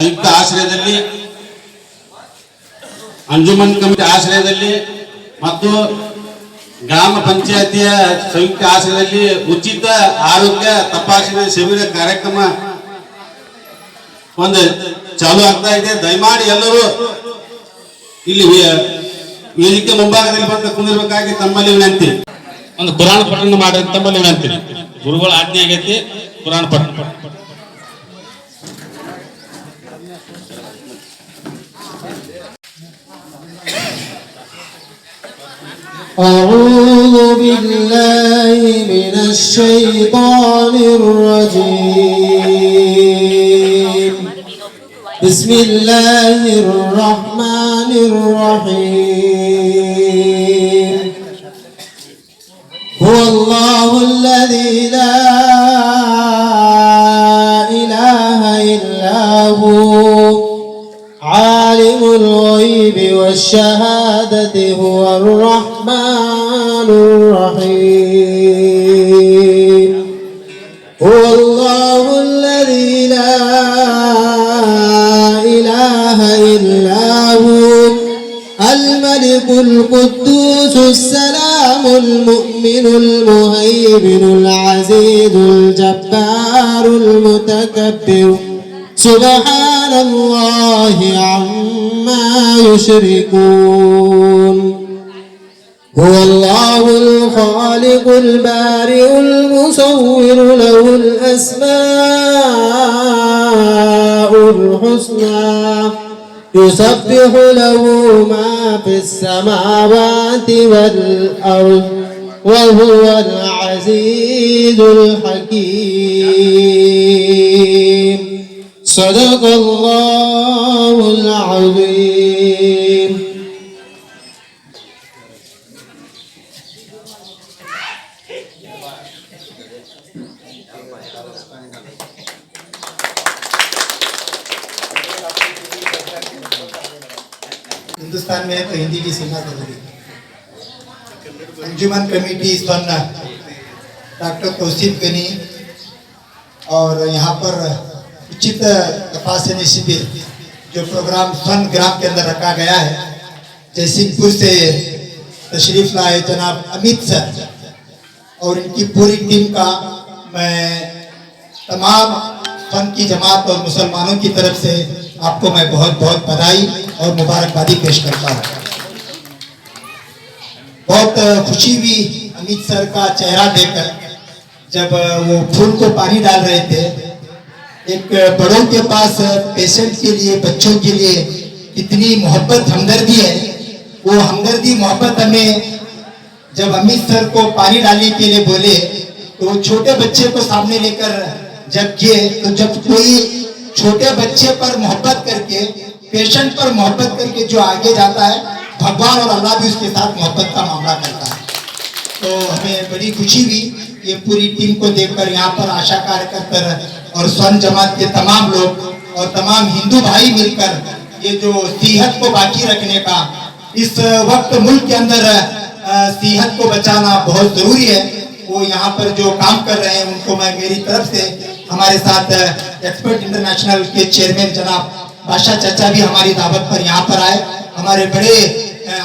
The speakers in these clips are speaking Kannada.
ಸಂಯುಕ್ತ ಆಶ್ರಯದಲ್ಲಿ ಅಂಜುಮನ್ ಕಮಿಟಿ ಆಶ್ರಯದಲ್ಲಿ ಮತ್ತು ಗ್ರಾಮ ಪಂಚಾಯತಿಯ ಸಂಯುಕ್ತ ಆಶ್ರಯದಲ್ಲಿ ಉಚಿತ ಆರೋಗ್ಯ ತಪಾಸಣೆ ಶಿಬಿರ ಕಾರ್ಯಕ್ರಮ ಒಂದು ಚಾಲು ಆಗ್ತಾ ಇದೆ. ದಯಮಾಡಿ ಎಲ್ಲರೂ ಇಲ್ಲಿ ವೇದಿಕೆ ಮುಂಭಾಗದಲ್ಲಿ ಬಂದು ಕುಂದಿರ್ಬೇಕಾಗಿ ತಮ್ಮಲ್ಲಿ ವಿನಂತಿ. ಒಂದು ಕುರಾನ್ ಪಠಣ ಮಾಡಿ ತಮ್ಮಲ್ಲಿ ವಿನಂತಿ. ಗುರುಗಳ ಆಜ್ಞೆ ಆಗೈತಿ, ಕುರಾನ್ ಪಠಣ. أعوذ بالله من الشيطان الرجيم. بسم الله الرحمن الرحيم. هو الله الذي لا إله إلا هو عالم الغيب والشهادة هو الرحمن الرحيم. هو الله الذي لا إله إلا هو الملك القدوس السلام المؤمن المهيمن العزيز الجبار المتكبر سبحان الله عما يشركون. هو الله الخالق البارئ المصور له الأسماء الحسنى يسبح له ما في السماوات والأرض وهو العزيز الحكيم. صدق الله العظيم. हिंदुस्तान में तो हिंदी की सीमा जरूरी है. अंजुमन कमेटी सन डॉक्टर तौसीफ गनी और यहाँ पर उचित तपासनी शिविर जो प्रोग्राम सन ग्राम के अंदर रखा गया है, जयसिंहपुर से तशरीफ लाए जनाब अमित सर और इनकी पूरी टीम का मैं तमाम सन की जमात और मुसलमानों की तरफ से आपको मैं बहुत बहुत बधाई और मुबारकबादी पेश करता हूँ. बहुत खुशी हुई अमित सर का चेहरा देखकर जब वो फूल को पानी डाल रहे थे. एक बड़ों के पास पेशेंट के लिए, बच्चों के लिए कितनी मोहब्बत, हमदर्दी है. वो हमदर्दी मोहब्बत हमें जब अमित सर को पानी डालने के लिए बोले तो छोटे बच्चे को सामने लेकर जब किए, तो जब कोई छोटे बच्चे पर मोहब्बत करके, पेशेंट पर मोहब्बत करके जो आगे जाता है, भगवान और अल्लाह भी उसके साथ मोहब्बत का मामला करता है. तो हमें बड़ी खुशी हुई ये पूरी टीम को देखकर. यहाँ पर आशा कार्यकर्ता और स्वर्ण जमात के तमाम लोग और तमाम हिंदू भाई मिलकर ये जो सेहत को बाकी रखने का, इस वक्त मुल्क के अंदर सेहत को बचाना बहुत जरूरी है, वो यहाँ पर जो काम कर रहे हैं उनको मैं मेरी तरफ से, हमारे साथ एक्सपर्ट इंटरनेशनल के चेयरमैन जनाब बादशाह चाचा भी हमारी दावत पर यहाँ पर आए. हमारे बड़े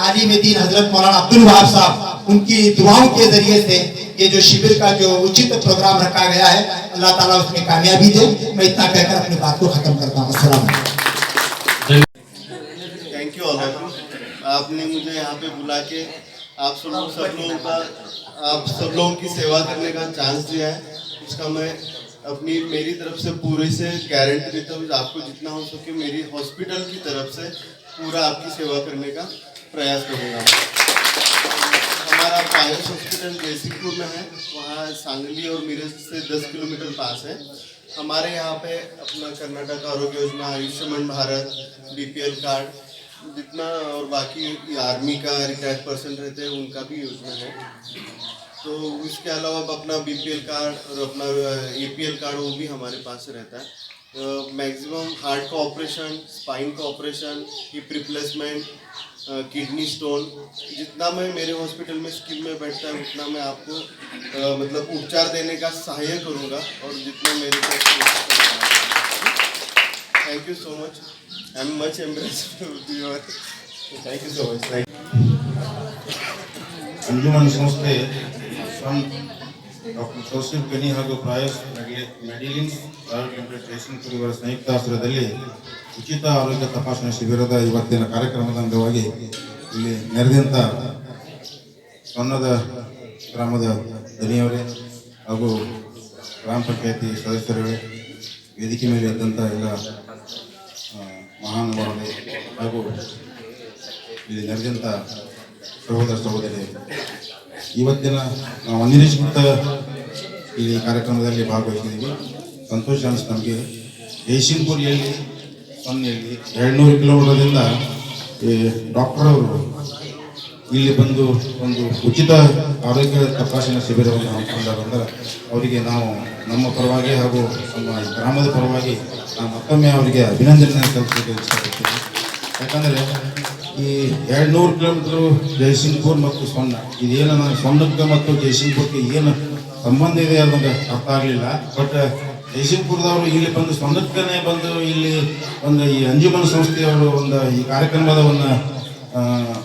आलिम दीन हजरत मौलाना अब्दुल वहाब साहब, उनकी दुआओं के जरिए से ये जो शिविर का जो उचित प्रोग्राम रखा गया है, अल्लाह ताला उसमें कामयाबी दे. मैं इतना कहकर अपनी बात को खत्म करता हूँ. अस्सलाम. Thank you all of you. आपने मुझे यहाँ पे बुला के आप सब लोगों की सेवा करने का चांस दिया है, उसका मैं अपनी मेरी तरफ से पूरे से गारंटी देता हूँ. आपको जितना हो सके मेरी हॉस्पिटल की तरफ से पूरा आपकी सेवा करने का प्रयास करूँगा. हमारा आयुष हॉस्पिटल जयसिंहपुर में है, वहाँ सांगली और मिरज से 10 किलोमीटर पास है. हमारे यहाँ पे अपना कर्नाटक आरोग्य योजना, आयुष्मान भारत, BPL कार्ड जितना और बाकी आर्मी का रिटायर्ड पर्सन रहते हैं उनका भी योजना है. तो इसके अलावा अपना BPL कार्ड और अपना APL कार्ड वो भी हमारे पास रहता है. मैक्सिमम हार्ट का ऑपरेशन, स्पाइन का operation, hip replacement, kidney stone, जितना मैं मेरे हॉस्पिटल में स्कीम में बैठता है उतना मैं आपको मतलब उपचार देने का सहायता करूँगा और जितना मेरे Thank you so much. I'm much embarrassed with your. Thank you so much. Thank Anjuman ಸಂಸ್ಥೆ ಡಾಕ್ಟರ್ ಜೋಸೆಫ್ ಗನಿ ಹಾಗೂ ಪ್ರಾಯಸ್ ಮೆಡಿಲಿನ್ಸ್ ಪ್ರೈವೇಟ್ ಲಿಮಿಟೆಡ್ ಜೈಸಿಂಗ್ಪುರ್ ಇವರ ಸಂಯುಕ್ತಾಶ್ರಯದಲ್ಲಿ ಉಚಿತ ಆರೋಗ್ಯ ತಪಾಸಣೆ ಶಿಬಿರದ ಇವತ್ತಿನ ಕಾರ್ಯಕ್ರಮದ ಅಂಗವಾಗಿ ಇಲ್ಲಿ ನೆರೆದಂಥ ಸಣ್ಣದ ಗ್ರಾಮದ ದನಿಯವರೇ ಹಾಗೂ ಗ್ರಾಮ ಪಂಚಾಯತಿ ಸದಸ್ಯರುಗಳೇ, ವೇದಿಕೆ ಮೇಲೆ ಇದ್ದಂಥ ಎಲ್ಲ ಮಹಾನುಭಾವರೇ ಹಾಗೂ ಇಲ್ಲಿ ನೆರೆದಂಥ ಸಹೋದರ ಸಹೋದರಿ, ಇವತ್ತಿನ ನಾವು ಅನಿರೀಕ್ಷಿತ ಈ ಕಾರ್ಯಕ್ರಮದಲ್ಲಿ ಭಾಗವಹಿಸಿದ್ದೀವಿ. ಸಂತೋಷ ಅನಿಸ್ತು ನಮಗೆ. ಜೈಸಿಂಗ್ಪುರಿಯಲ್ಲಿ ಸೊನ್ನೆಯಲ್ಲಿ 200 ಕಿಲೋಮೀಟರ್ದಿಂದ ಡಾಕ್ಟರ್ ಅವರು ಇಲ್ಲಿ ಬಂದು ಒಂದು ಉಚಿತ ಆರೋಗ್ಯ ತಪಾಸಣೆ ಶಿಬಿರವನ್ನು ಹಮ್ಮಿಕೊಂಡಾರಂದ್ರೆ ಅವರಿಗೆ ನಾವು ನಮ್ಮ ಪರವಾಗಿ ಹಾಗೂ ನಮ್ಮ ಗ್ರಾಮದ ಪರವಾಗಿ ನಾವು ಮತ್ತೊಮ್ಮೆ ಅವರಿಗೆ ಅಭಿನಂದನೆ ಸಲ್ಲಿಸಲಿಕ್ಕೆ ಇಷ್ಟಪಡ್ತೀವಿ. ಯಾಕಂದರೆ ಈ 200 ಕಿಲೋಮೀಟ್ರು ಜೈಸಿಂಗ್ಪುರ್ ಮತ್ತು ಸೊನ್ನ, ಇದೇನು ನಾನು ಸೊನ್ನಕ್ಕೆ ಮತ್ತು ಜೈಸಿಂಗ್ಪುರ್ಗೆ ಏನು ಸಂಬಂಧ ಇದೆ ಅನ್ನೋದು ಅರ್ಥ ಆಗಲಿಲ್ಲ. ಬಟ್ ಜೈಸಿಂಗ್ಪುರದವರು ಇಲ್ಲಿ ಬಂದು ಸೊನ್ನಕ್ಕನೇ ಬಂದು ಇಲ್ಲಿ ಒಂದು ಈ ಅಂಜುಮನ್ ಸಂಸ್ಥೆಯವರು ಒಂದು ಈ ಕಾರ್ಯಕ್ರಮದ ಒಂದು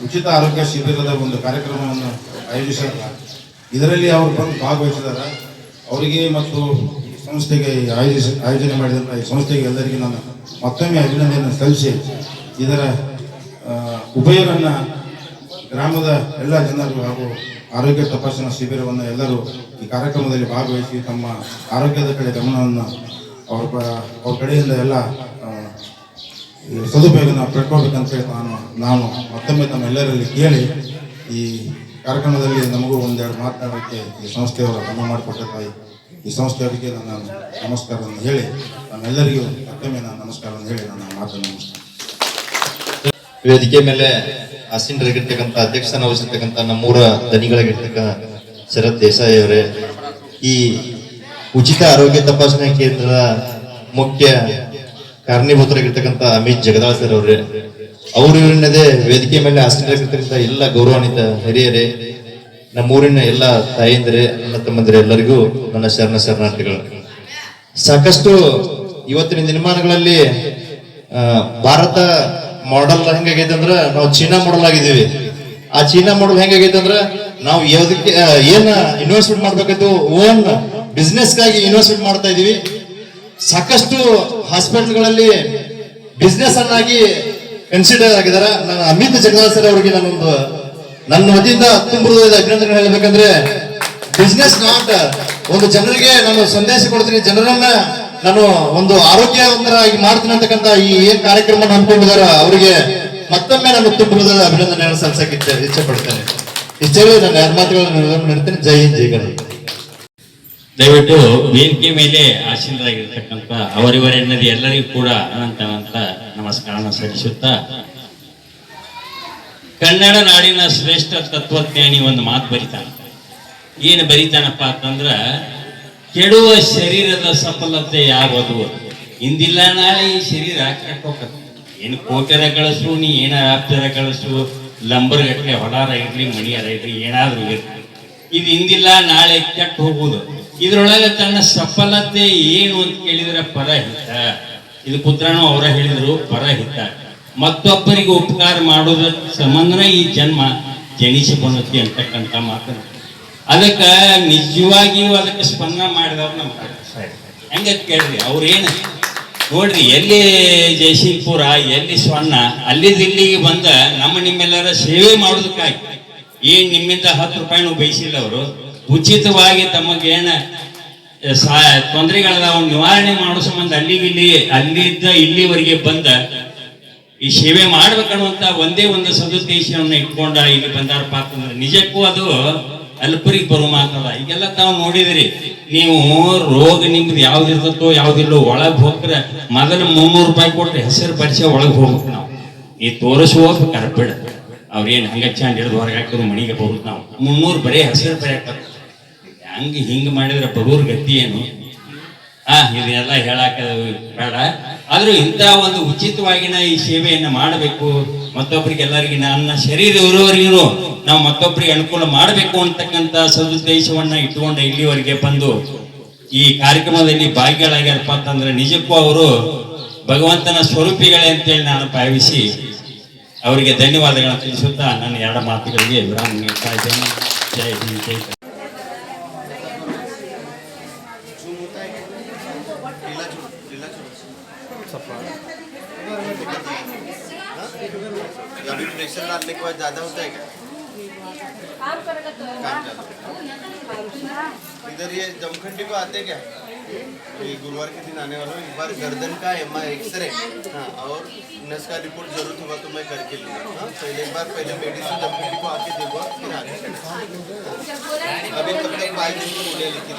ಉಚಿತ ಆರೋಗ್ಯ ಶಿಬಿರದ ಒಂದು ಕಾರ್ಯಕ್ರಮವನ್ನು ಆಯೋಜಿಸಿದ್ದಾರೆ. ಇದರಲ್ಲಿ ಅವರು ಬಂದು ಭಾಗವಹಿಸಿದ್ದಾರೆ. ಅವರಿಗೆ ಮತ್ತು ಈ ಸಂಸ್ಥೆಗೆ ಆಯೋಜನೆ ಮಾಡಿದಂಥ ಈ ಸಂಸ್ಥೆಗೆ ಎಲ್ಲರಿಗೂ ನಾನು ಮತ್ತೊಮ್ಮೆ ಅಭಿನಂದನೆ ಸಲ್ಲಿಸಿ ಇದರ ಉಭಯವನ್ನು ಗ್ರಾಮದ ಎಲ್ಲ ಜನರು ಹಾಗೂ ಆರೋಗ್ಯ ತಪಾಸಣಾ ಶಿಬಿರವನ್ನು ಎಲ್ಲರೂ ಈ ಕಾರ್ಯಕ್ರಮದಲ್ಲಿ ಭಾಗವಹಿಸಿ ತಮ್ಮ ಆರೋಗ್ಯದ ಕಡೆ ಗಮನವನ್ನು ಅವ್ರ ಕಡೆಯಿಂದ ಎಲ್ಲ ಸದುಪಯೋಗನ ಪಡ್ಕೊಳ್ಬೇಕಂತ ಹೇಳಿ ನಾನು ಮತ್ತೊಮ್ಮೆ ತಮ್ಮೆಲ್ಲರಲ್ಲಿ ಕೇಳಿ ಈ ಕಾರ್ಯಕ್ರಮದಲ್ಲಿ ನಮಗೂ ಒಂದೆರಡು ಮಾತನಾಡೋಕ್ಕೆ ಈ ಸಂಸ್ಥೆಯವರು ಕ್ರಮ ಮಾಡಿಕೊಟ್ಟಿರ್ತಾರೆ. ಈ ಸಂಸ್ಥೆಯವರಿಗೆ ನನ್ನ ನಮಸ್ಕಾರವನ್ನು ಹೇಳಿ ನಮ್ಮೆಲ್ಲರಿಗೂ ಮತ್ತೊಮ್ಮೆ ನಾನು ನಮಸ್ಕಾರವನ್ನು ಹೇಳಿ ನನ್ನ ಮಾತನ್ನು ಮುಗಿಸ್ತೇನೆ. ವೇದಿಕೆ ಮೇಲೆ ಆಸೀನರಾಗಿರ್ತಕ್ಕಂಥ ಅಧ್ಯಕ್ಷನ ವಹಿಸಿರ್ತಕ್ಕಂಥ ನಮ್ಮೂರ ದನಿಗಳಾಗಿರ್ತಕ್ಕ ಶರತ್ ದೇಸಾಯಿ ಅವರೇ, ಈ ಉಚಿತ ಆರೋಗ್ಯ ತಪಾಸಣೆ ಕೇಂದ್ರದ ಮುಖ್ಯ ಕಾರಣೀಭೂತರಾಗಿರ್ತಕ್ಕಂಥ ಅಮಿತ್ ಜಗದಾಳ್ ಸರ್ ಅವರೇ, ಅವರು ಇವರನ್ನದೇ ವೇದಿಕೆ ಮೇಲೆ ಆಸೀನರಾಗಿರ್ತಕ್ಕಂಥ ಎಲ್ಲ ಗೌರವಾನ್ವಿತ ಹಿರಿಯರೇ, ನಮ್ಮೂರಿನ ಎಲ್ಲ ತಾಯಂದಿರೇ, ಅಣ್ಣ ತಮ್ಮಂದಿರೇ, ಎಲ್ಲರಿಗೂ ನನ್ನ ಶರಣಾರ್ಥಿಗಳು. ಸಾಕಷ್ಟು ಇವತ್ತಿನ ದಿನಮಾನಗಳಲ್ಲಿ ಭಾರತ ಮಾಡೆಲ್ ಹೆಂಗಾಗೈತೆ ಅಂದ್ರ ನಾವು ಚೀನಾ ಮಾಡೆಲ್ ಆಗಿದ್ದೀವಿ. ಆ ಚೀನಾ ಮಾಡೆಲ್ ಹೆಂಗಾಗೈತೆ ಅಂದ್ರ ನಾವು ಯಾವುದಕ್ಕೆ ಏನ್ ಇನ್ವೆಸ್ಟ್ಮೆಂಟ್ ಮಾಡ್ಬೇಕಾಯ್ತು ಓನ್ ಬಿಸ್ನೆಸ್ ಗಾಗಿ ಇನ್ವೆಸ್ಟ್ಮೆಂಟ್ ಮಾಡ್ತಾ ಇದೀವಿ. ಸಾಕಷ್ಟು ಹಾಸ್ಪಿಟಲ್ಗಳಲ್ಲಿ ಬಿಸ್ನೆಸ್ ಅನ್ನಾಗಿ ಕನ್ಸಿಡರ್ ಆಗಿದಾರ. ನಾನು ಅಮಿತ್ ಜಗದಾಳ್ ಸರ್ ಅವರಿಗೆ ನಾನೊಂದು ನನ್ನ ವತಿಯಿಂದ ತುಂಬ ಅಭಿನಂದನೆ ಹೇಳಬೇಕಂದ್ರೆ, ಬಿಸ್ನೆಸ್ ನಾಟ್ ಒಂದು ಜನರಿಗೆ ನಾನು ಸಂದೇಶ ಕೊಡ್ತೀನಿ, ಜನರನ್ನ ನಾನು ಒಂದು ಆರೋಗ್ಯವಂತರಾಗಿ ಮಾಡ್ತೀನಿ ಅಂತಕ್ಕಂಥ ಈ ಏನ್ ಕಾರ್ಯಕ್ರಮ ಹಮ್ಮಿಕೊಂಡಿದಾರ ಅವರಿಗೆ ಮತ್ತೊಮ್ಮೆ ನಾನು ತುಂಬ ಅಭಿನಂದನೆ ಸಲ್ಲಿಸಕ್ಕೆ ಇಚ್ಛೆ ಪಡ್ತೇನೆ. ಇಷ್ಟೇ ನನ್ನ ಎರಡು ಮಾತುಗಳನ್ನು ನೀಡ್ತೇನೆ. ಜೈ ಹಿಂದ್, ಜೈ ಕರ್ನಾಟಕ. ದಯವಿಟ್ಟು ವೇದಿಕೆ ಮೇಲೆ ಆಸೀನರಾಗಿರ್ತಕ್ಕಂಥ ಅವರಿವರೆನ್ನದೇ ಎಲ್ಲರಿಗೂ ಕೂಡ ಅನಂತ ನಮಸ್ಕಾರನ ಸಲ್ಲಿಸುತ್ತಾ, ಕನ್ನಡ ನಾಡಿನ ಶ್ರೇಷ್ಠ ತತ್ವಜ್ಞಾನಿ ಒಂದು ಮಾತು ಬರಿತಾನ. ಏನು ಬರಿತಾನಪ್ಪ ಅಂತಂದ್ರ, ಕೆಡುವ ಶರೀರದ ಸಫಲತೆ ಯಾವುದು, ಇಂದಿಲ್ಲ ನಾಳೆ ಈ ಶರೀರ ಕೆಟ್ಟೋಕತ್ತ. ಏನು ಕೋಟ್ಯರ ಗಳಿಸು, ನೀ ಏನ ಆಪ್ತರ ಗಳಿಸು, ಲಂಬರ್ ಗಟ್ಟಲೆ ಹೊಲಾರ ಇರ್ಲಿ ಮಣಿಯರ ಇರ್ಲಿ ಏನಾದ್ರೂ ಇರ್ಲಿ, ಇದು ಇಂದಿಲ್ಲ ನಾಳೆ ಕೆಟ್ಟ ಹೋಗುವುದು. ಇದ್ರೊಳಗೆ ತನ್ನ ಸಫಲತೆ ಏನು ಅಂತ ಕೇಳಿದ್ರೆ ಪರಹಿತ. ಇದು ಪುತ್ರನು ಅವರ ಹೇಳಿದ್ರು, ಪರಹಿತ. ಮತ್ತೊಬ್ಬರಿಗೆ ಉಪಕಾರ ಮಾಡೋದ್ರ ಸಂಬಂಧನ ಈ ಜನ್ಮ ಜನಿಸಿಕೊಂಡತಿ ಅಂತಕ್ಕಂಥ ಮಾತನ್ನು. ಅದಕ್ಕ ನಿಜವಾಗಿಯೂ ಅದಕ್ಕೆ ಸ್ಪಂದನ ಮಾಡಿದವ್ರು ನಮ್ಮ ಸಾಹೇಬ್. ಹೆಂಗತ್ ಕೇಳ್ರಿ, ಅವ್ರೇನು ನೋಡ್ರಿ, ಎಲ್ಲಿ ಜಯಸಿಂಗ್ಪುರ, ಎಲ್ಲಿ ಸ್ವರ್ಣ, ಅಲ್ಲಿಂದ ಇಲ್ಲಿಗೆ ಬಂದ ನಿಮ್ಮೆಲ್ಲರ ಸೇವೆ ಮಾಡೋದಕ್ಕಾಗಿ ಏನ್ ನಿಮ್ಮಿಂದ 10 ರೂಪಾಯಿನೂ ಬಯಸಿಲ್ಲ. ಅವರು ಉಚಿತವಾಗಿ ತಮಗೇನ ತೊಂದರೆಗಳದಾವ ನಿವಾರಣೆ ಮಾಡೋ ಸಂಬಂಧ ಅಲ್ಲಿದ್ದ ಇಲ್ಲಿವರೆಗೆ ಬಂದ ಈ ಸೇವೆ ಮಾಡ್ಬೇಕನ್ನುವಂತ ಒಂದೇ ಒಂದು ಸದುದ್ದೇಶವನ್ನ ಇಟ್ಕೊಂಡ ಇಲ್ಲಿ ಬಂದಾರಪ್ಪ ಅಂತಂದ್ರೆ ನಿಜಕ್ಕೂ ಅದು ಅಲ್ಪರಿಗೆ ಬರುವ ಮಾತದ. ಈಗೆಲ್ಲ ತಾವು ನೋಡಿದ್ರಿ, ನೀವು ರೋಗ ನಿಮ್ದು ಯಾವ್ದಿರ್ತೋ ಯಾವ್ದಿಲ್ಲೋ ಒಳಗ್ ಹೋಗ್ರೆ ಮೊದಲು 300 ರೂಪಾಯಿ ಕೊಟ್ರೆ ಹೆಸರು ಪರಿಚಯ ಒಳಗ್ ಹೋಗ್ಬೇಕು. ನಾವು ಈ ತೋರಿಸುವ ಕರ್ಬೇಡ, ಅವ್ರೇನ್ ಹಂಗ ಚಂದ ಹಿಡಿದು ಹೊರಗೆ ಹಾಕೋದು ಮಣಿಗೆ ಹೋಗುದು. ನಾವು 300 ಬರೀ ಹೆಸರು ಬರೆಯಾಕ ಹಿಂಗ ಮಾಡಿದ್ರೆ ಬಡವ್ರ ಗತಿ ಏನು? ಇದನ್ನೆಲ್ಲ ಹೇಳಾಕ ಬೇಡ. ಆದ್ರೂ ಇಂಥ ಒಂದು ಉಚಿತವಾಗಿನ ಈ ಸೇವೆಯನ್ನ ಮಾಡಬೇಕು. ಮತ್ತೊಬ್ಬರಿಗೆ ಎಲ್ಲರಿಗೆ ನನ್ನ ಶರೀರ ಇರುವವರಿಗೂ ನಾವು ಮತ್ತೊಬ್ಬರಿಗೆ ಅನುಕೂಲ ಮಾಡಬೇಕು ಅಂತಕ್ಕಂಥ ಸದುದ್ದೇಶವನ್ನ ಇಟ್ಟುಕೊಂಡ ಇಲ್ಲಿವರೆಗೆ ಬಂದು ಈ ಕಾರ್ಯಕ್ರಮದಲ್ಲಿ ಭಾಗಿಗಳಾಗ್ಯಾರಪ್ಪ ಅಂತಂದ್ರೆ ನಿಜಕ್ಕೂ ಅವರು ಭಗವಂತನ ಸ್ವರೂಪಿಗಳೇ ಅಂತೇಳಿ ನಾನು ಭಾವಿಸಿ ಅವರಿಗೆ ಧನ್ಯವಾದಗಳನ್ನು ತಿಳಿಸುತ್ತಾ ನನ್ನ ಎರಡು ಮಾತುಗಳಿಗೆ ವಿರಾಮ ನೀಡ್ತಾ ಇದ್ದೇನೆ. ಜೈ ಹಿಂದ್, ಜೈ ಕರ್ನಾಟಕ. अभी प्रेशर डालने के बाद ज्यादा होता है क्या? काम ज्यादा। इधर ये जमखंडी को आते क्या? ये गुरुवार के दिन आने वाला हूँ. एक बार गर्दन का MRI एक्सरे, हाँ, और नस का रिपोर्ट जरूरत होगा तो मैं करके लूँगा. हाँ, पहले मेडिसिन जमखंडी को आके दूंगा, फिर आगे. अभी तब तक 5 दिन को बोले लेके